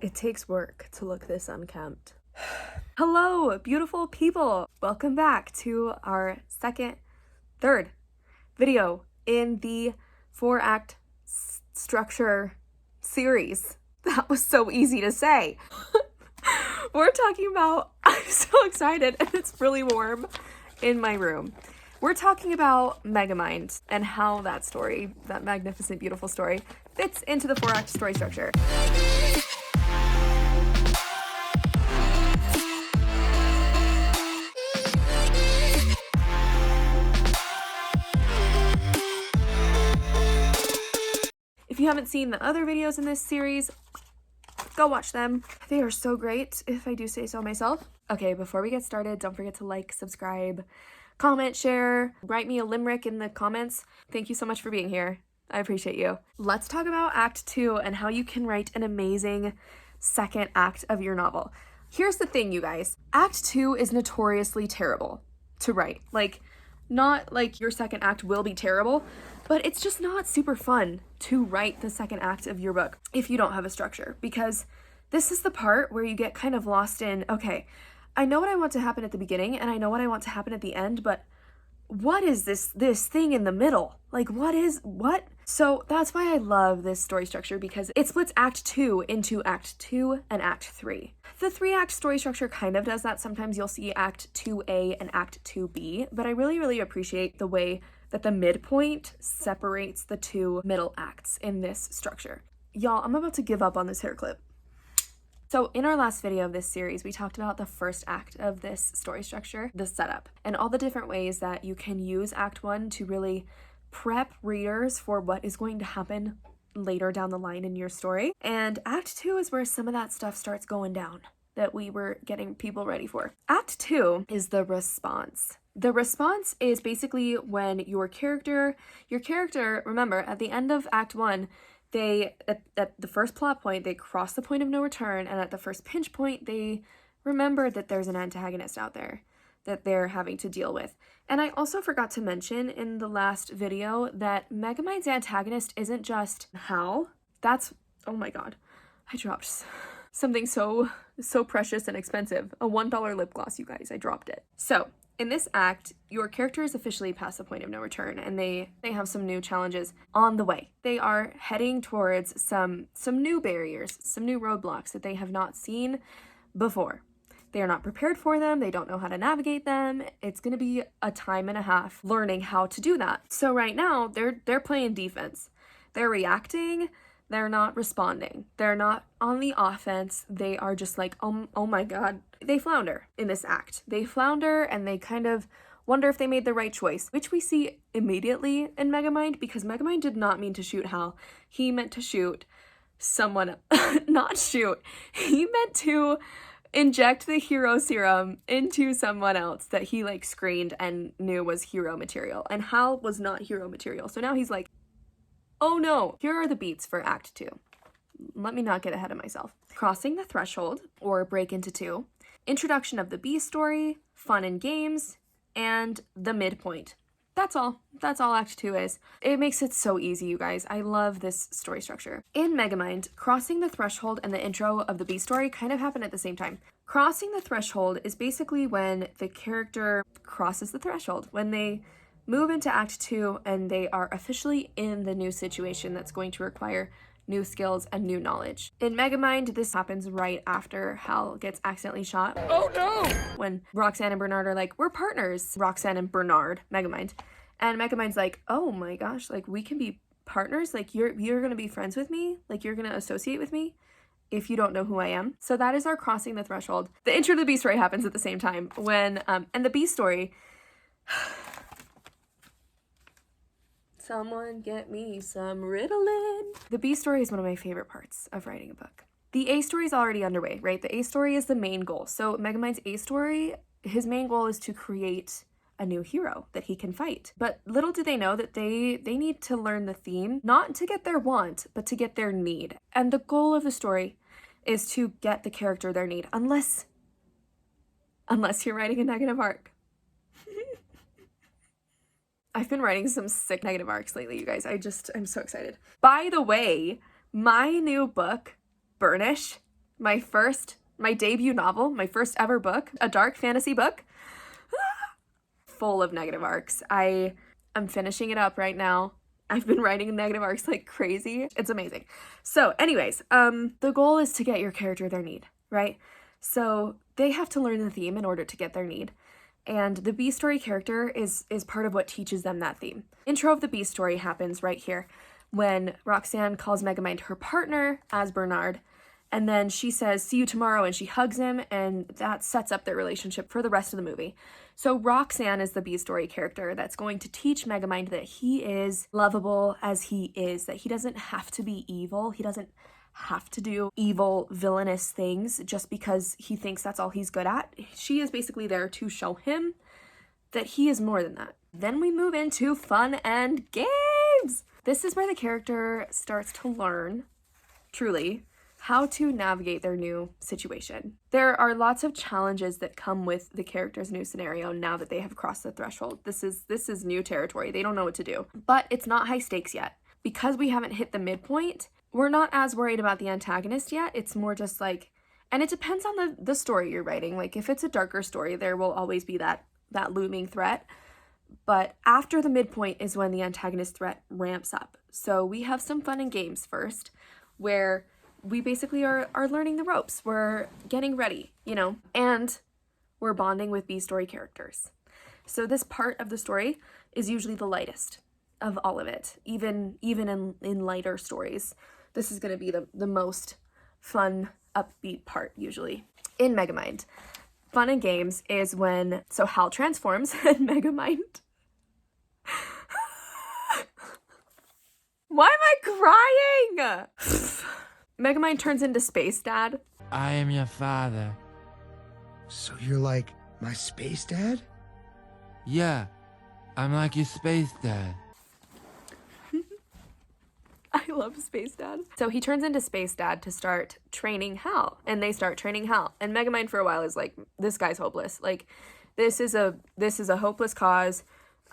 It takes work to look this unkempt. Hello, beautiful people! Welcome back to our third video in the 4-act structure series. That was so easy to say. We're talking about, I'm so excited and it's really warm in my room. We're talking about Megamind and how that story, that magnificent, beautiful story, fits into the 4-act story structure. If you haven't seen the other videos in this series, go watch them. They are so great, if I do say so myself. Okay, before we get started, don't forget to like, subscribe, comment, share, write me a limerick in the comments. Thank you so much for being here. I appreciate you. Let's talk about Act 2 and how you can write an amazing second act of your novel. Here's the thing, you guys. Act 2 is notoriously terrible to write. Not like your second act will be terrible, but it's just not super fun to write the second act of your book if you don't have a structure, because this is the part where you get kind of lost in, okay, I know what I want to happen at the beginning and I know what I want to happen at the end, but what is this thing in the middle? What? So that's why I love this story structure, because it splits Act 2 into Act 2 and Act 3. The 3-act story structure kind of does that. Sometimes you'll see Act 2A and Act 2B, but I really appreciate the way that the midpoint separates the two middle acts in this structure. Y'all, I'm about to give up on this hair clip. So in our last video of this series, we talked about the first act of this story structure, the setup, and all the different ways that you can use Act 1 to really prep readers for what is going to happen later down the line in your story. And Act 2 is where some of that stuff starts going down that we were getting people ready for. Act 2 is the response. The response is basically when your character, remember, at the end of Act 1, they, at the first plot point, they cross the point of no return, and at the first pinch point, they remember that there's an antagonist out there that they're having to deal with. And I also forgot to mention in the last video that Megamind's antagonist isn't just Hal. That's, oh my god, I dropped something so precious and expensive. A $1 lip gloss, you guys, I dropped it. So, in this act, your character is officially past the point of no return, and they have some new challenges on the way. They are heading towards some new barriers, some new roadblocks that they have not seen before. They are not prepared for them. They don't know how to navigate them. It's going to be a time and a half learning how to do that. So right now, they're playing defense. They're reacting. They're not responding. They're not on the offense. They are just like, oh my god. They flounder in this act. They flounder and they kind of wonder if they made the right choice, which we see immediately in Megamind, because Megamind did not mean to shoot Hal. He meant to shoot someone, not shoot. He meant to inject the hero serum into someone else that he screened and knew was hero material. And Hal was not hero material. So now he's like, oh no. Here are the beats for Act 2. Let me not get ahead of myself. Crossing the threshold, or break into 2. Introduction of the B story, fun and games, and the midpoint. That's all. That's all Act 2 is. It makes it so easy, you guys. I love this story structure. In Megamind, crossing the threshold and the intro of the B story kind of happen at the same time. Crossing the threshold is basically when the character crosses the threshold, when they move into Act 2 and they are officially in the new situation that's going to require new skills and new knowledge. In Megamind, this happens right after Hal gets accidentally shot. Oh no! When Roxanne and Bernard are like, we're partners. Roxanne and Bernard, Megamind. And Megamind's like, oh my gosh, we can be partners? You're gonna be friends with me? You're gonna associate with me? If you don't know who I am. So that is our crossing the threshold. The intro to the B story happens at the same time when, and the B story, someone get me some Ritalin. The B story is one of my favorite parts of writing a book. The A story is already underway, right? The A story is the main goal. So Megamind's A story, his main goal is to create a new hero that he can fight. But little do they know that they need to learn the theme, not to get their want, but to get their need. And the goal of the story is to get the character their need, unless you're writing a negative arc. I've been writing some sick negative arcs lately, you guys. I'm so excited. By the way, my new book, Burnish, my debut novel, my first ever book, a dark fantasy book, full of negative arcs. I'm finishing it up right now. I've been writing negative arcs like crazy. It's amazing. So anyways, the goal is to get your character their need, right? So they have to learn the theme in order to get their need. And the B story character is part of what teaches them that theme. Intro of the B story happens right here when Roxanne calls Megamind her partner as Bernard, and then she says, "See you tomorrow," and she hugs him, and that sets up their relationship for the rest of the movie. So Roxanne is the B story character that's going to teach Megamind that he is lovable as he is, that he doesn't have to be evil. He doesn't have to do evil, villainous things just because he thinks that's all he's good at. She is basically there to show him that he is more than that. Then we move into fun and games. This is where the character starts to learn, truly, how to navigate their new situation. There are lots of challenges that come with the character's new scenario now that they have crossed the threshold. This is new territory. They don't know what to do. But it's not high stakes yet. Because we haven't hit the midpoint, we're not as worried about the antagonist yet. It's more just like, and it depends on the story you're writing. Like if it's a darker story, there will always be that looming threat. But after the midpoint is when the antagonist threat ramps up. So we have some fun and games first, where we basically are learning the ropes. We're getting ready, you know, and we're bonding with B story characters. So this part of the story is usually the lightest of all of it. Even in lighter stories, this is going to be the most fun, upbeat part usually. In Megamind, fun and games is when, so Hal transforms and Megamind. Why am I crying? Megamind turns into Space Dad. I am your father. So you're like my space dad? Yeah, I'm like your space dad. I love Space Dad. So he turns into Space Dad to start training Hal, and they start training Hal. And Megamind for a while is like, this guy's hopeless. Like, this is a hopeless cause.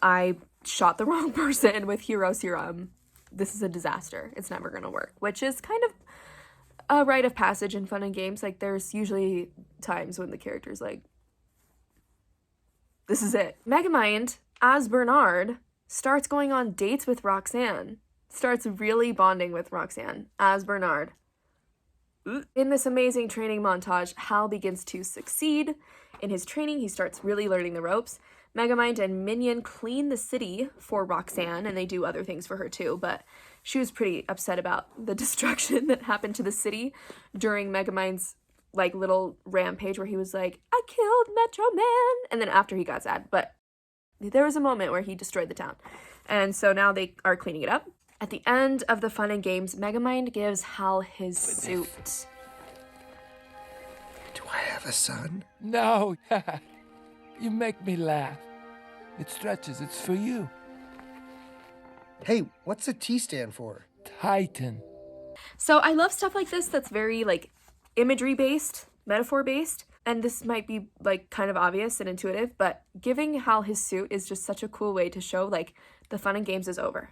I shot the wrong person with hero serum. This is a disaster. It's never gonna work, which is kind of a rite of passage in fun and games. Like, there's usually times when the character's like, this is it. Megamind, as Bernard, starts going on dates with Roxanne. Starts really bonding with Roxanne as Bernard. In this amazing training montage, Hal begins to succeed in his training. He starts really learning the ropes. Megamind and Minion clean the city for Roxanne, and they do other things for her too, but she was pretty upset about the destruction that happened to the city during Megamind's like little rampage where he was like, "I killed Metro Man," and then after he got sad, but there was a moment where he destroyed the town. And so now they are cleaning it up. At the end of the fun and games, Megamind gives Hal his suit. Do I have a son? No, you make me laugh. It stretches, it's for you. Hey, what's the T stand for? Titan. So I love stuff like this that's very like imagery based, metaphor based, and this might be like kind of obvious and intuitive, but giving Hal his suit is just such a cool way to show like the fun and games is over.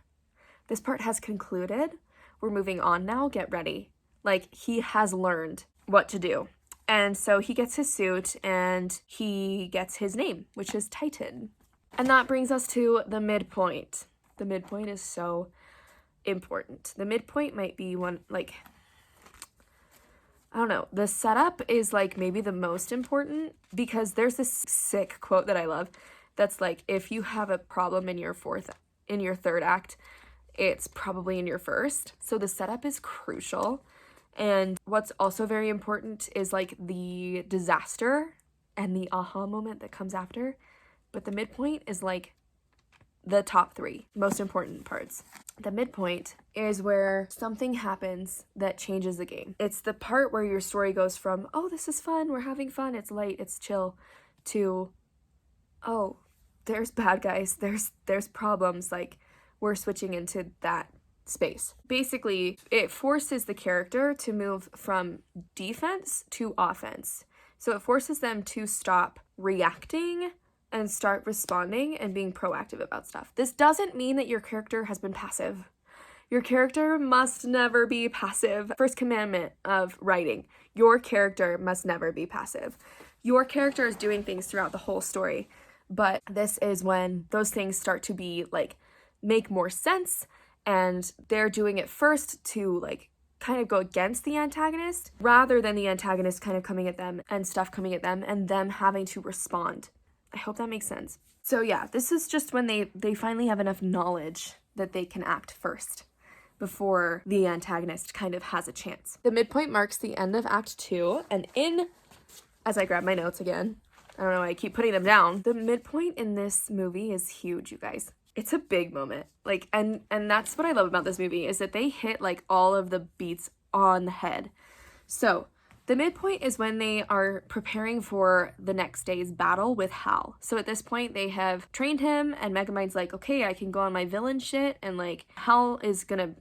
This part has concluded. We're moving on now. Get ready. Like, he has learned what to do. And so he gets his suit and he gets his name, which is Titan. And that brings us to the midpoint. The midpoint is so important. The midpoint might be one, like, I don't know. The setup is like maybe the most important because there's this sick quote that I love that's like, if you have a problem in your third act, it's probably in your first. So the setup is crucial. And what's also very important is like the disaster and the aha moment that comes after. But the midpoint is like the top three most important parts. The midpoint is where something happens that changes the game. It's the part where your story goes from, oh, this is fun, we're having fun, it's light, it's chill, to, oh, there's bad guys, there's problems, like, we're switching into that space. Basically, it forces the character to move from defense to offense. So it forces them to stop reacting and start responding and being proactive about stuff. This doesn't mean that your character has been passive. Your character must never be passive. First commandment of writing. Your character must never be passive. Your character is doing things throughout the whole story, but this is when those things start to be like make more sense, and they're doing it first to like kind of go against the antagonist rather than the antagonist kind of coming at them and stuff coming at them and them having to respond. I hope that makes sense. So yeah, this is just when they finally have enough knowledge that they can act first before the antagonist kind of has a chance. The midpoint marks the end of Act 2, and as I grab my notes again, I don't know why I keep putting them down, the midpoint in this movie is huge, you guys. It's a big moment. Like, and that's what I love about this movie, is that they hit like all of the beats on the head. So the midpoint is when they are preparing for the next day's battle with Hal. So at this point, they have trained him, and Megamind's like, okay, I can go on my villain shit, and like Hal is gonna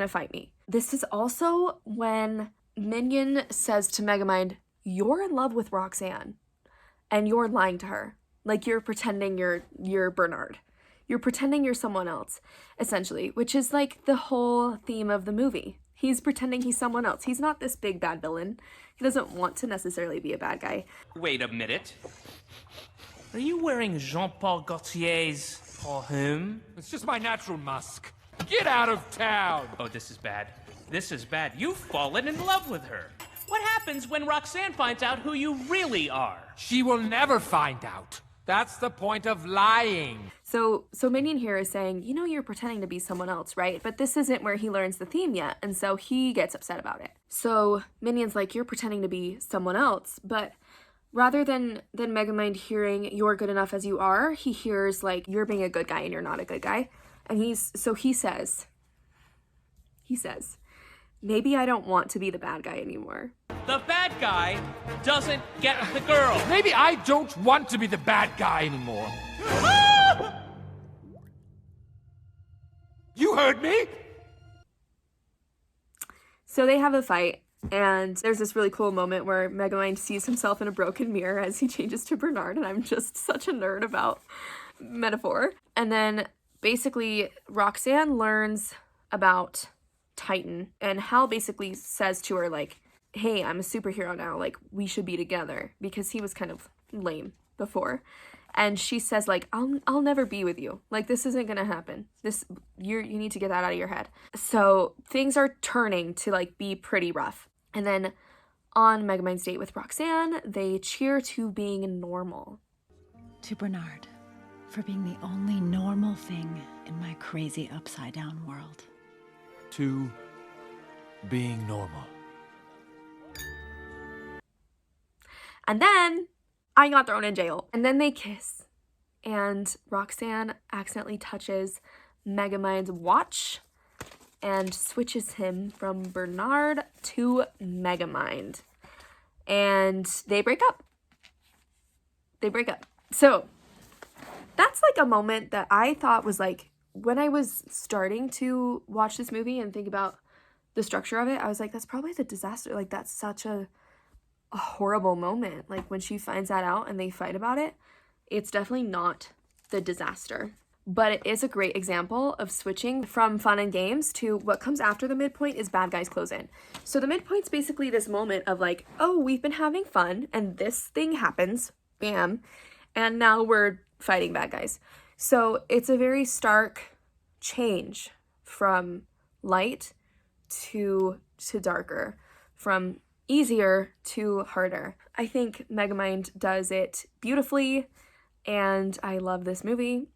fight me. This is also when Minion says to Megamind, you're in love with Roxanne, and you're lying to her. Like, you're pretending you're Bernard. You're pretending you're someone else, essentially, which is like the whole theme of the movie. He's pretending he's someone else. He's not this big bad villain. He doesn't want to necessarily be a bad guy. Wait a minute. Are you wearing Jean-Paul Gaultier's parfum? It's just my natural musk. Get out of town! Oh, this is bad. This is bad. You've fallen in love with her. What happens when Roxanne finds out who you really are? She will never find out. That's the point of lying. So Minion here is saying, you know, you're pretending to be someone else, right? But this isn't where he learns the theme yet, and so he gets upset about it. So Minion's like, you're pretending to be someone else, but rather than Megamind hearing you're good enough as you are, he hears like you're being a good guy and you're not a good guy. And he says, maybe I don't want to be the bad guy anymore. The bad guy doesn't get the girl. Maybe I don't want to be the bad guy anymore. You heard me? So they have a fight, and there's this really cool moment where Megamind sees himself in a broken mirror as he changes to Bernard, and I'm just such a nerd about metaphor. And then basically Roxanne learns about Titan, and Hal basically says to her like, hey, I'm a superhero now, like we should be together, because he was kind of lame before. And she says like, I'll never be with you. Like, this isn't gonna happen. You need to get that out of your head. So things are turning to like be pretty rough. And then on Megamind's date with Roxanne, they cheer to being normal. To Bernard, for being the only normal thing in my crazy upside down world. To being normal. And then I got thrown in jail. And then they kiss. And Roxanne accidentally touches Megamind's watch and switches him from Bernard to Megamind. And they break up. So that's like a moment that I thought was like, when I was starting to watch this movie and think about the structure of it, I was like, that's probably the disaster. Like, that's such a horrible moment. Like, when she finds that out and they fight about it, it's definitely not the disaster. But it is a great example of switching from fun and games to what comes after the midpoint is bad guys close in. So the midpoint's basically this moment of like, oh, we've been having fun and this thing happens, bam, and now we're fighting bad guys. So it's a very stark change from light to darker, from easier to harder. I think Megamind does it beautifully, and I love this movie.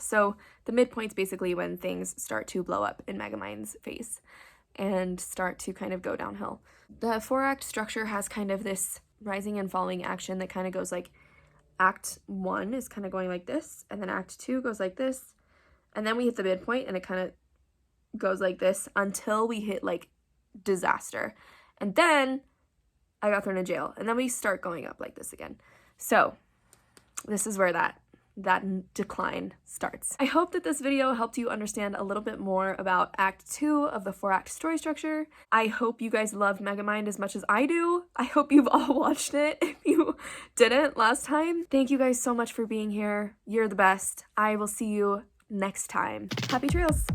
So the midpoint's basically when things start to blow up in Megamind's face and start to kind of go downhill. The 4-act structure has kind of this rising and falling action that kind of goes like, Act 1 is kind of going like this, and then Act 2 goes like this, and then we hit the midpoint and it kind of goes like this until we hit like disaster. And then I got thrown in jail, and then we start going up like this again. So this is where that decline starts. I hope that this video helped you understand a little bit more about Act 2 of the 4-act story structure. I hope you guys loved Megamind as much as I do. I hope you've all watched it if you didn't last time. Thank you guys so much for being here. You're the best. I will see you next time. Happy trails!